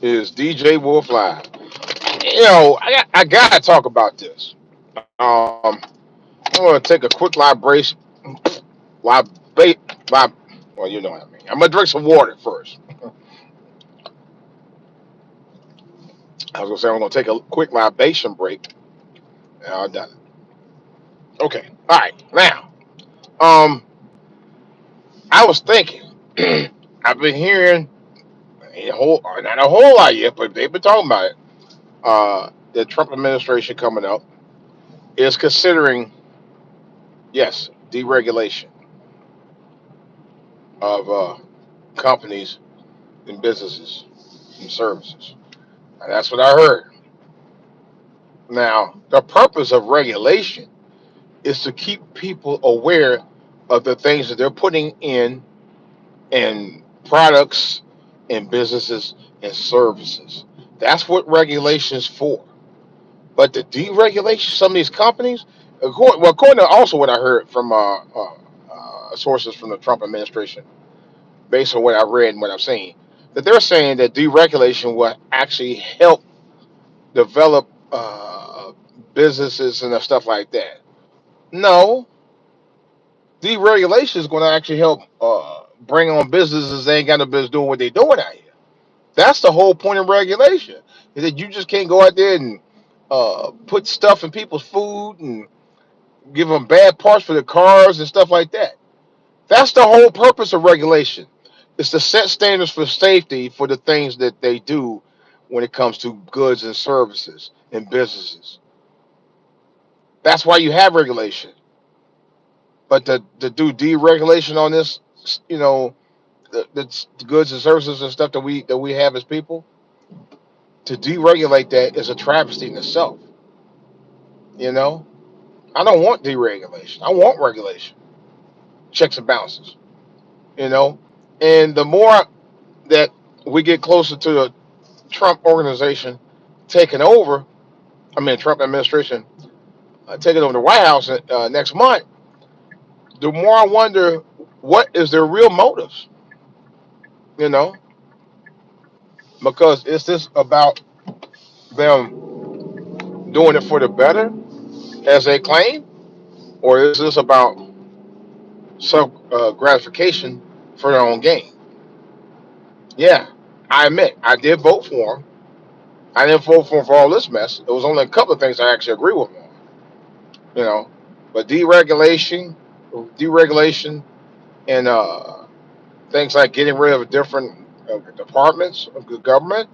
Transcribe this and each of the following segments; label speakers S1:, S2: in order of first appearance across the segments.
S1: is DJ Wolf Live. I gotta talk about this. Um, I'm gonna take a quick libration, libate, lib. Well, you know what I mean. I'm gonna drink some water first. I was gonna say I'm gonna take a quick libation break. And I'm done. Okay. All right. Now, um, I was thinking. I've been hearing not a whole lot yet, but they've been talking about it. The Trump administration coming up is considering, yes, deregulation of companies and businesses and services. And that's what I heard. Now, the purpose of regulation is to keep people aware of the things that they're putting in products and businesses and services. That's what regulation is for. But the deregulation, some of these companies, according to also what I heard from sources from the Trump administration, based on what I read and what I've seen, that they're saying that deregulation will actually help develop businesses and stuff like that. No, deregulation is going to actually help bring on businesses that ain't got no business doing what they're doing out here. That's the whole point of regulation. Is that you just can't go out there and put stuff in people's food and give them bad parts for the cars and stuff like that. That's the whole purpose of regulation. It's to set standards for safety for the things that they do when it comes to goods and services and businesses. That's why you have regulation. But to do deregulation on this, you know, the goods and services and stuff that we have as people, to deregulate that is a travesty in itself. You know, I don't want deregulation. I want regulation, checks and balances. You know, and the more that we get closer to the Trump organization taking over, I mean Trump administration taking over the White House next month, the more I wonder what is their real motives. You know, because is this about them doing it for the better, as they claim, or is this about self gratification for their own gain? Yeah, I admit I did vote for him. I didn't vote for him for all this mess. There was only a couple of things I actually agree with him on. You know, but deregulation, and things like getting rid of different departments of the government,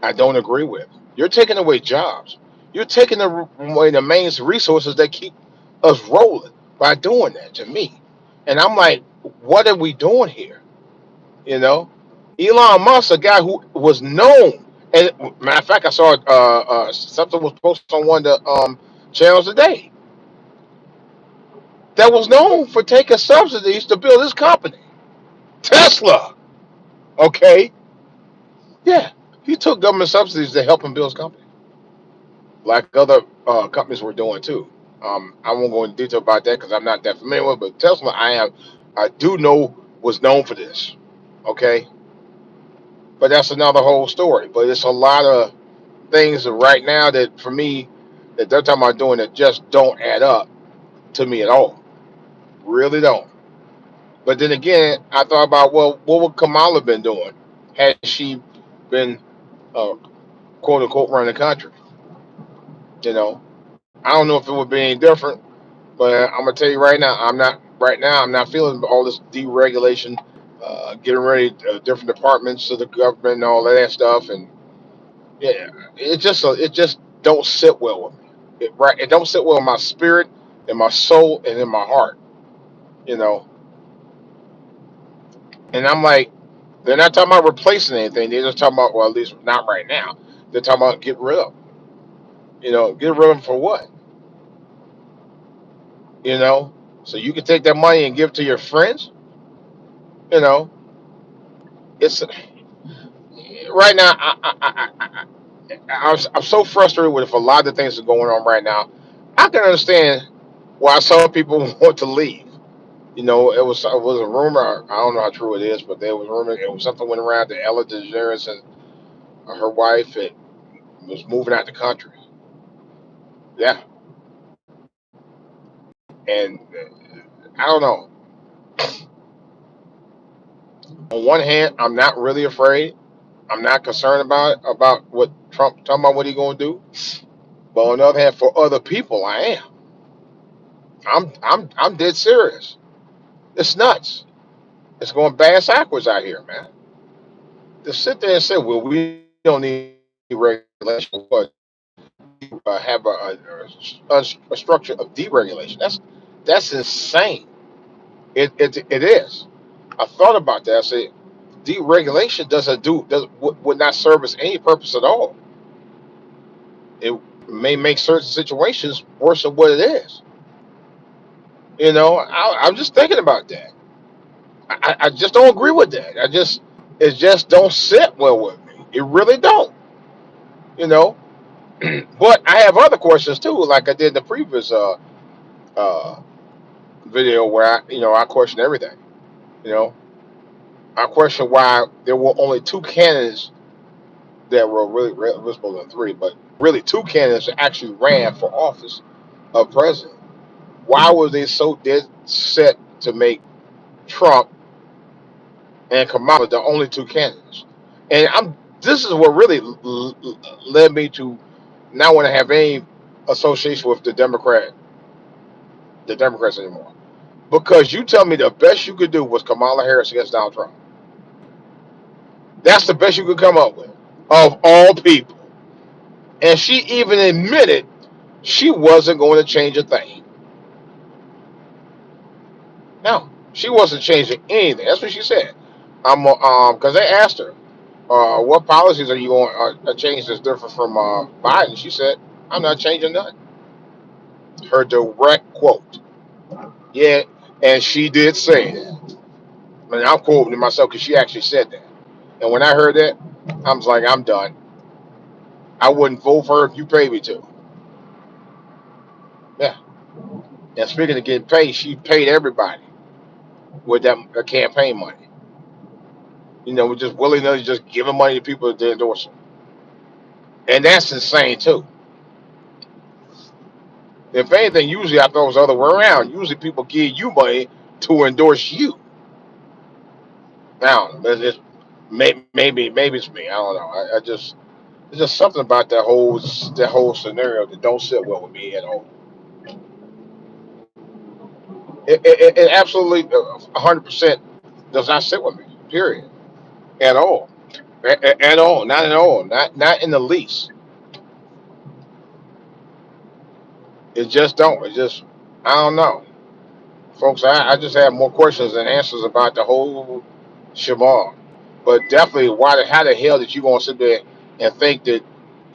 S1: I don't agree with. You're taking away jobs. You're taking away the main resources that keep us rolling by doing that to me. And I'm like, what are we doing here? You know, Elon Musk, a guy who was known, and matter of fact, I saw something was posted on one of the channels today that was known for taking subsidies to build his company, Tesla. Okay, yeah, he took government subsidies to help him build his company, like other companies were doing too. I won't go into detail about that because I'm not that familiar with. But Tesla, I do know was known for this. Okay, but that's another whole story. But it's a lot of things right now that for me that they're talking about doing that just don't add up to me at all. Really don't. But then again, I thought about, well, what would Kamala been doing had she been uh, quote unquote running the country? You know, I don't know if it would be any different, but I'm gonna tell you right now, I'm not right now. I'm not feeling all this deregulation, getting ready different departments of the government and all of that stuff, and yeah, it just don't sit well with me. It don't sit well in my spirit, in my soul, and in my heart. You know, and I'm like, they're not talking about replacing anything. They're just talking about, well, at least not right now. They're talking about get rid of them. You know, get rid of them for what? You know, so you can take that money and give it to your friends. You know, it's right now. I'm so frustrated with a lot of things that are going on right now. I can understand why some people want to leave. You know, it was a rumor. I don't know how true it is, but there was a rumor. It was something went around that Ellen DeGeneres and her wife and was moving out the country. Yeah, and I don't know. On one hand, I'm not really afraid. I'm not concerned about what Trump talking about what he gonna do. But on the other hand, for other people, I am. I'm dead serious. It's nuts. It's going bass backwards out here, man. To sit there and say, well, we don't need regulation, but have a structure of deregulation. That's insane. It is. I thought about that. I said, deregulation would not serve as any purpose at all. It may make certain situations worse than what it is. I'm just thinking about that. I just don't agree with that. It just don't sit well with me. It really don't. You know. But I have other questions too, like I did in the previous uh, video where I question everything. You know, I question why there were only two candidates that were really was supposed to be three, but really two candidates that actually ran for office of president. Why were they so dead set to make Trump and Kamala the only two candidates? And I'm this is what really led me to not want to have any association with the Democrats anymore. Because you tell me the best you could do was Kamala Harris against Donald Trump. That's the best you could come up with of all people. And she even admitted she wasn't going to change a thing. No, she wasn't changing anything. That's what she said. Because they asked her, what policies are you going to change that's different from Biden? She said, I'm not changing nothing. Her direct quote. Yeah, and she did say that. I mean, I'm quoting myself because she actually said that. And when I heard that, I was like, I'm done. I wouldn't vote for her if you paid me to. Yeah. And speaking of getting paid, she paid everybody with that campaign money. Just willy nilly just giving money to people to endorse them. And that's insane too. If anything, usually I thought it was the other way around. Usually people give you money to endorse you. Now, maybe it's me. I don't know. I just there's just something about that whole scenario that don't sit well with me at all. It absolutely 100% does not sit with me. Period. At all. At all. Not at all. Not in the least. It just don't. It just I don't know, folks. I just have more questions than answers about the whole shamar. But definitely, how the hell did you gonna sit there and think that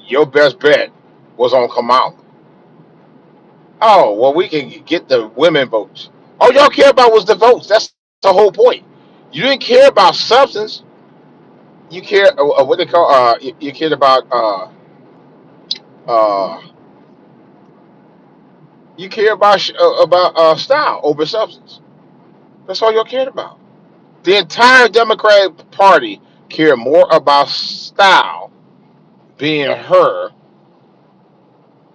S1: your best bet was on Kamala? Oh well, we can get the women votes. All y'all care about was the votes. That's the whole point. You didn't care about substance. You care what they call you cared uh you care about style over substance. That's all y'all cared about. The entire Democratic Party cared more about style, being her,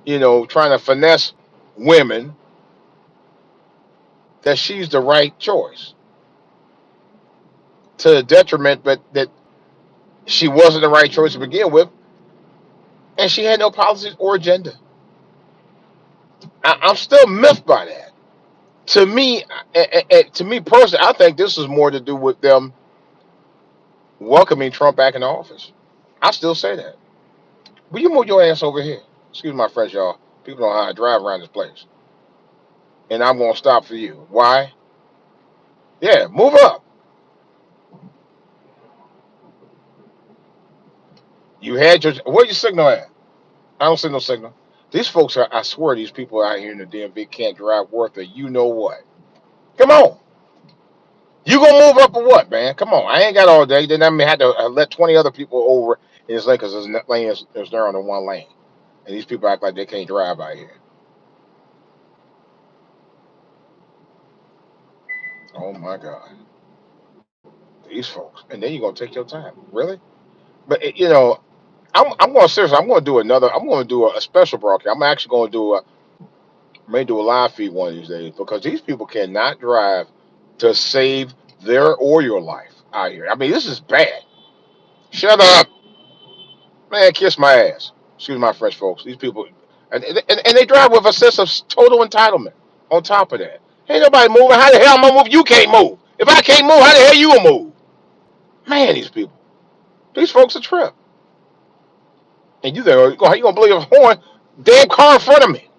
S1: trying to finesse women, that she's the right choice to the detriment, but that she wasn't the right choice to begin with, and she had no policies or agenda. I'm still miffed by that. To me personally, I think this is more to do with them welcoming Trump back into office. I still say that. Will you move your ass over here? Excuse my French, y'all. People don't know how to drive around this place. And I'm gonna stop for you. Why? Yeah, move up. You had your where your signal at? I don't see no signal. These folks are I swear these people out here in the DMV can't drive worth a you know what. Come on. You gonna move up or what, man? Come on. I ain't got all day. Then I may have to let 20 other people over in this lane because this lane is there on the one lane. And these people act like they can't drive out here. Oh my God. These folks. And then you're gonna take your time. Really? But I'm going seriously. I'm going to do another. I'm going to do a special broadcast. I'm actually going to do a may do a live feed one of these days because these people cannot drive to save their or your life out here. I mean, this is bad. Shut up, man. Kiss my ass. Excuse my French, folks. These people, and they drive with a sense of total entitlement. On top of that, ain't nobody moving. How the hell am I move? You can't move. If I can't move, how the hell you gonna move? Man, these people, these folks are trip. And you there? How you gonna believe a horn? Damn car in front of me,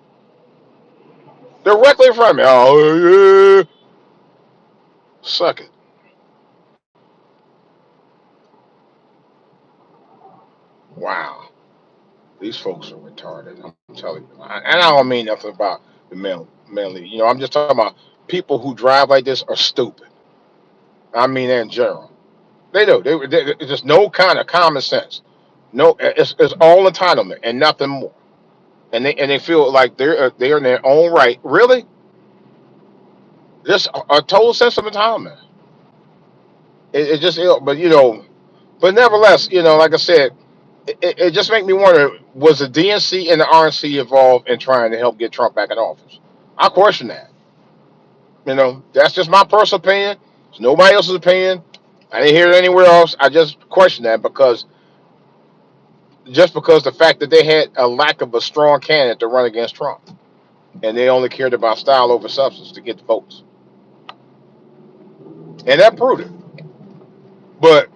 S1: directly in front of me. Oh yeah, suck it. Wow, these folks are retarded. I'm telling you, and I don't mean nothing about the mainly. I'm just talking about people who drive like this are stupid. I mean that in general. They do. It's just no kind of common sense. No, it's all entitlement and nothing more. And they feel like they're in their own right. Really, just a total sense of entitlement. It just, but but nevertheless, like I said, it just make me wonder: was the DNC and the RNC involved in trying to help get Trump back in office? I question that. That's just my personal opinion. It's nobody else's opinion. I didn't hear it anywhere else. I just question that because the fact that they had a lack of a strong candidate to run against Trump, and they only cared about style over substance to get the votes, and that proved it. But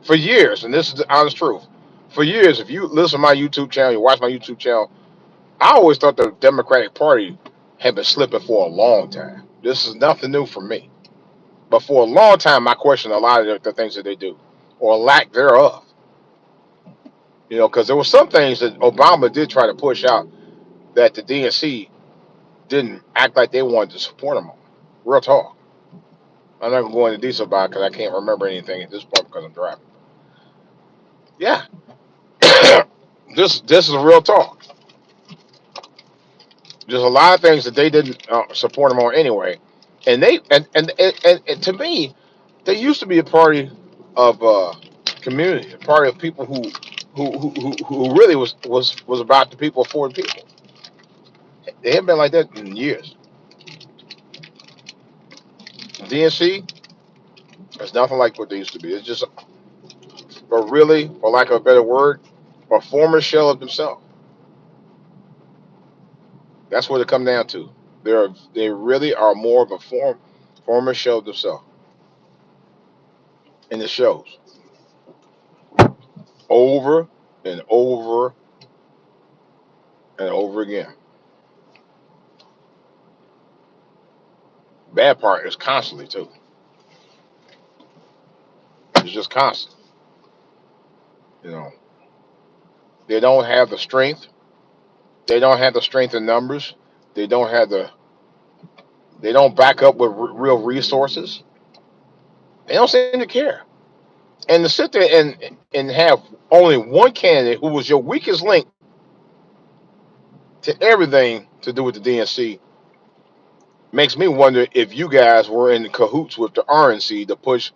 S1: for years, and this is the honest truth, for years, if you listen to my YouTube channel, you watch my YouTube channel, I always thought the Democratic Party had been slipping for a long time. This is nothing new for me. But for a long time, I questioned a lot of the things that they do, or lack thereof. Because there were some things that Obama did try to push out that the DNC didn't act like they wanted to support him on. Real talk. I'm not going to go into detail about it because I can't remember anything at this point because I'm driving. Yeah, this is real talk. There's a lot of things that they didn't support him on anyway, and and to me, they used to be a party of community, a party of people who really was about the people for the people. They haven't been like that in years. DNC is nothing like what they used to be. It's just really, for lack of a better word, a former shell of themselves. That's what it comes down to. They really are more of a former shell of themselves, and it shows over and over and over again. Bad part is constantly too. It's just constant. You know, they don't have the strength. They don't have the strength in numbers. They don't have the. They don't back up with real resources. They don't seem to care. And to sit there and have only one candidate who was your weakest link to everything to do with the DNC makes me wonder if you guys were in cahoots with the RNC to push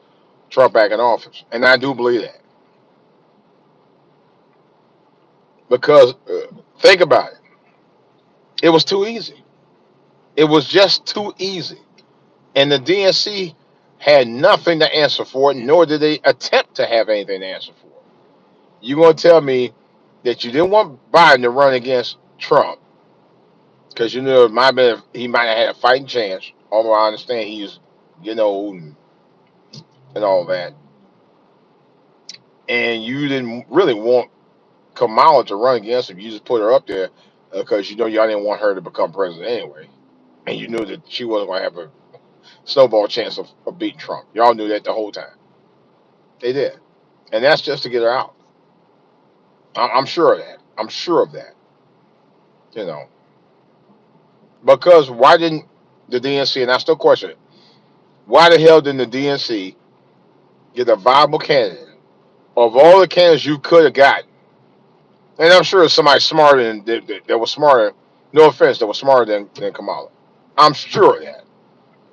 S1: Trump back in office. And I do believe that because think about it. It was too easy. It was just too easy. And the DNC had nothing to answer for it, nor did they attempt to have anything to answer for it. You going to tell me that you didn't want Biden to run against Trump because you knew he might have had a fighting chance, although I understand he's getting old and all that. And you didn't really want Kamala to run against him. You just put her up there because y'all didn't want her to become president anyway. And you knew that she wasn't going to have a snowball chance of beating Trump. Y'all knew that the whole time. They did. And that's just to get her out. I'm sure of that. I'm sure of that. You know, because why didn't the DNC, and I still question it, why the hell didn't the DNC get a viable candidate of all the candidates you could have gotten? And I'm sure it's somebody smarter that was smarter, no offense, that was smarter than Kamala. I'm sure of that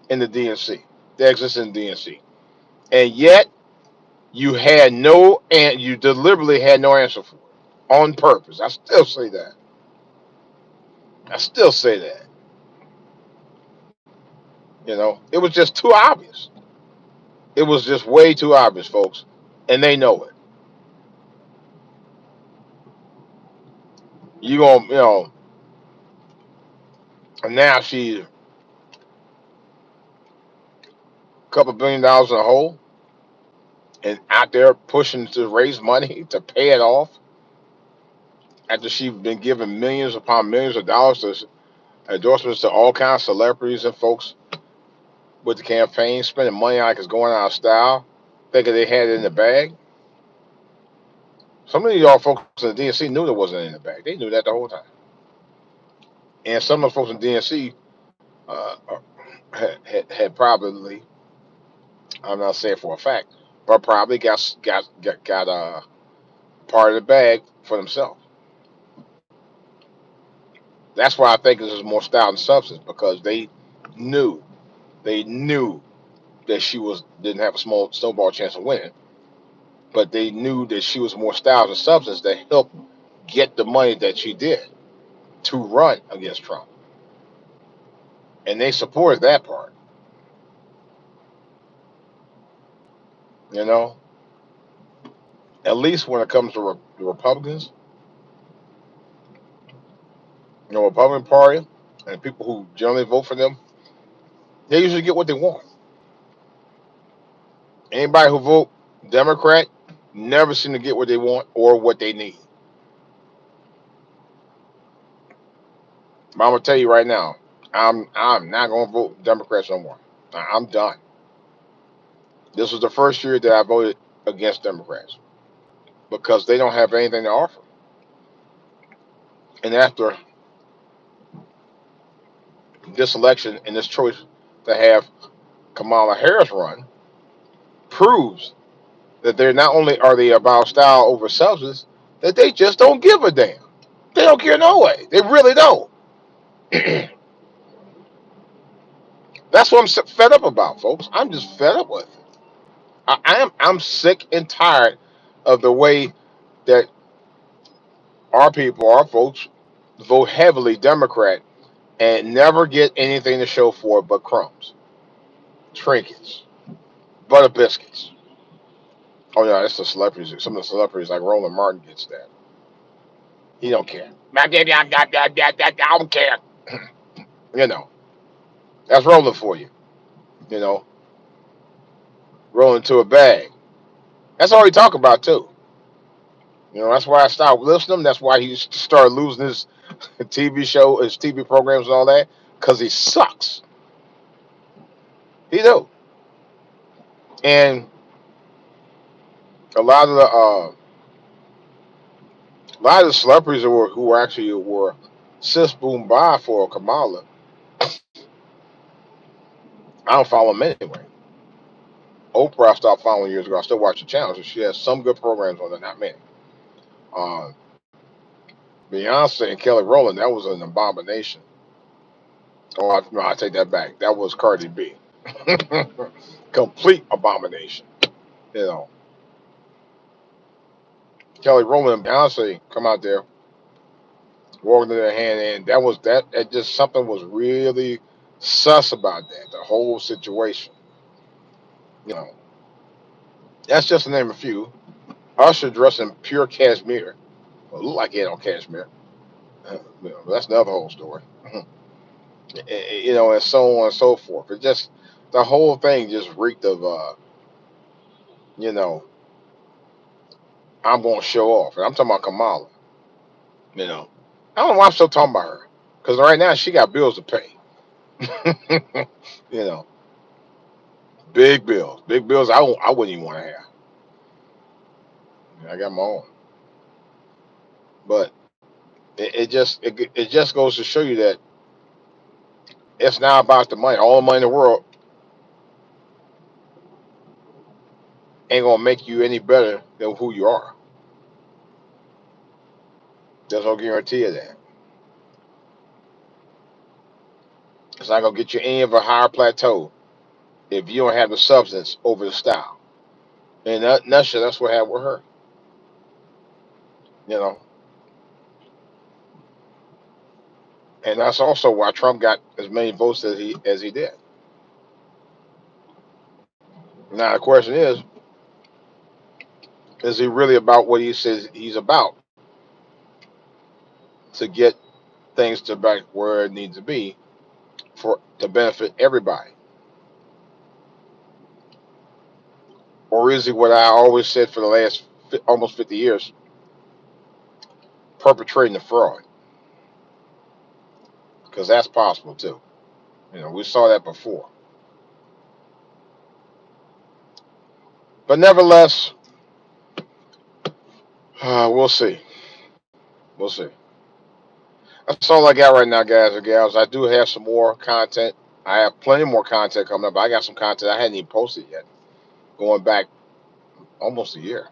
S1: in the DNC. That exists in the DNC. And yet, You had no, and you deliberately had no answer for it on purpose. I still say that. I still say that. It was just too obvious. It was just way too obvious, folks, and they know it. You gonna, and now she's a couple $1 billion in the hole, and out there pushing to raise money to pay it off after she's been given millions upon millions of dollars to endorsements to all kinds of celebrities and folks with the campaign, spending money like it's going out of style, thinking they had it in the bag. Some of y'all folks in the DNC knew it wasn't in the bag. They knew that the whole time. And some of the folks in DNC had probably, I'm not saying for a fact, but probably got part of the bag for themselves. That's why I think this is more style than substance, because knew they knew that she was didn't have a small snowball chance of winning, but they knew that she was more style than substance that helped get the money that she did to run against Trump, and they supported that part. You know, at least when it comes to the Republicans, Republican Party, and people who generally vote for them, they usually get what they want. Anybody who vote Democrat never seem to get what they want or what they need. But I'm gonna tell you right now, I'm not gonna vote Democrats no more. I'm done. This was the first year that I voted against Democrats because they don't have anything to offer. And after this election and this choice to have Kamala Harris run proves that they're not only are they about style over substance, that they just don't give a damn. They don't care no way. They really don't. That's what I'm fed up about, folks. I'm just fed up with it. I'm sick and tired of the way that our people, our folks, vote heavily Democrat and never get anything to show for it but crumbs, trinkets, butter biscuits. Oh yeah, that's the celebrities. Some of the celebrities like Roland Martin gets that. He don't care. I don't care. You know, that's Roland for you. You know, rolling to a bag. That's all he talk about too. That's why I stopped listening. That's why he started losing his TV show, his TV programs, and all that, because he sucks. He do. And a lot of the celebrities who actually were sis boom by for Kamala, I don't follow them anyway. Oprah I stopped following years ago. I still watch the channel, so she has some good programs on there, not many. Uh, Beyonce and Kelly Rowland, that was an abomination. Oh, no, I take that back. That was Cardi B. Complete abomination. You know, Kelly Rowland and Beyonce come out there walking to their hand, and that was that. It just something was really sus about that. The whole situation. You know, that's just to name a few. Usher dressed in pure cashmere. Well, look like he had on cashmere. That's another whole story. And so on and so forth. It just the whole thing just reeked of you know, I'm gonna show off. And I'm talking about Kamala. You know, I don't know why I'm still talking about her because right now she got bills to pay. you know, big bills. I wouldn't even want to have. I got my own, but it just goes to show you that it's not about the money. All the money in the world ain't gonna make you any better than who you are. There's no guarantee of that. It's not gonna get you any of a higher plateau if you don't have the substance over the style. And that's what happened with her. You know, and that's also why Trump got as many votes as he did. Now the question is he really about what he says he's about to get things to back where it needs to be for to benefit everybody, or is he what I always said for the last almost 50 years, perpetrating the fraud? Because that's possible too. We saw that before. But nevertheless, we'll see. We'll see. That's all I got right now, guys and gals. I do have some more content. I have plenty more content coming up. I got some content I hadn't even posted yet, going back almost a year.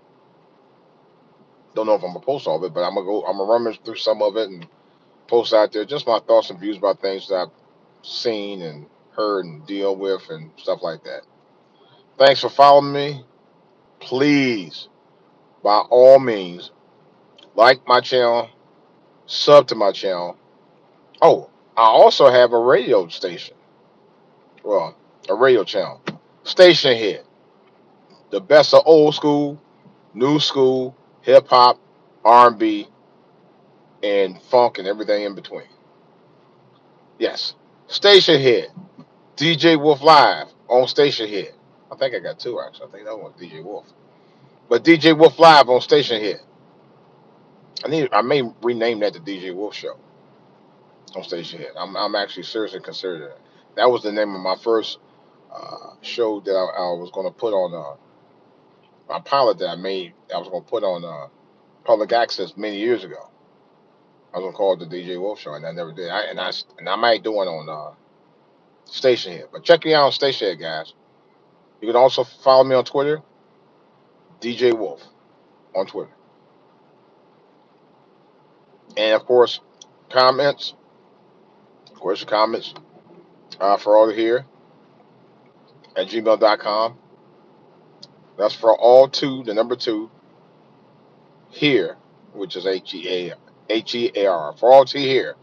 S1: Don't know if I'm gonna post all of it, but I'm gonna go. I'm gonna rummage through some of it and post out there just my thoughts and views about things that I've seen and heard and deal with and stuff like that. Thanks for following me. Please, by all means, like my channel, sub to my channel. Oh, I also have a radio station. Well, a radio channel. Station Head. The best of old school, new school, hip hop, R&B, and funk and everything in between. Yes. Station Head. DJ Wolf Live on Station Head. I think I got two actually. I think that one's DJ Wolf. But DJ Wolf Live on Station Head. I may rename that the DJ Wolf Show on Station Head. I'm actually seriously considering that. That was the name of my first show that I was going to put on my pilot that I made. I was going to put on public access many years ago. I was going to call it the DJ Wolf Show, and I never did. I might do it on Station Head. But check me out on Station Head, guys. You can also follow me on Twitter, DJ Wolf on Twitter, and of course, comments. Of course, comments for all to hear at gmail.com. That's for all two, the number two, here, which is Hear, for all to hear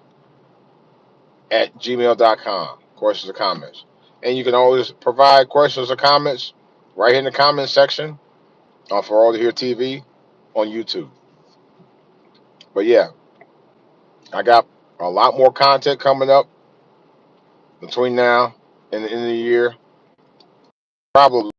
S1: at gmail.com. Questions or comments. And you can always provide questions or comments right here in the comment section for all to hear TV on YouTube. But yeah, I got a lot more content coming up between now and the end of the year. Probably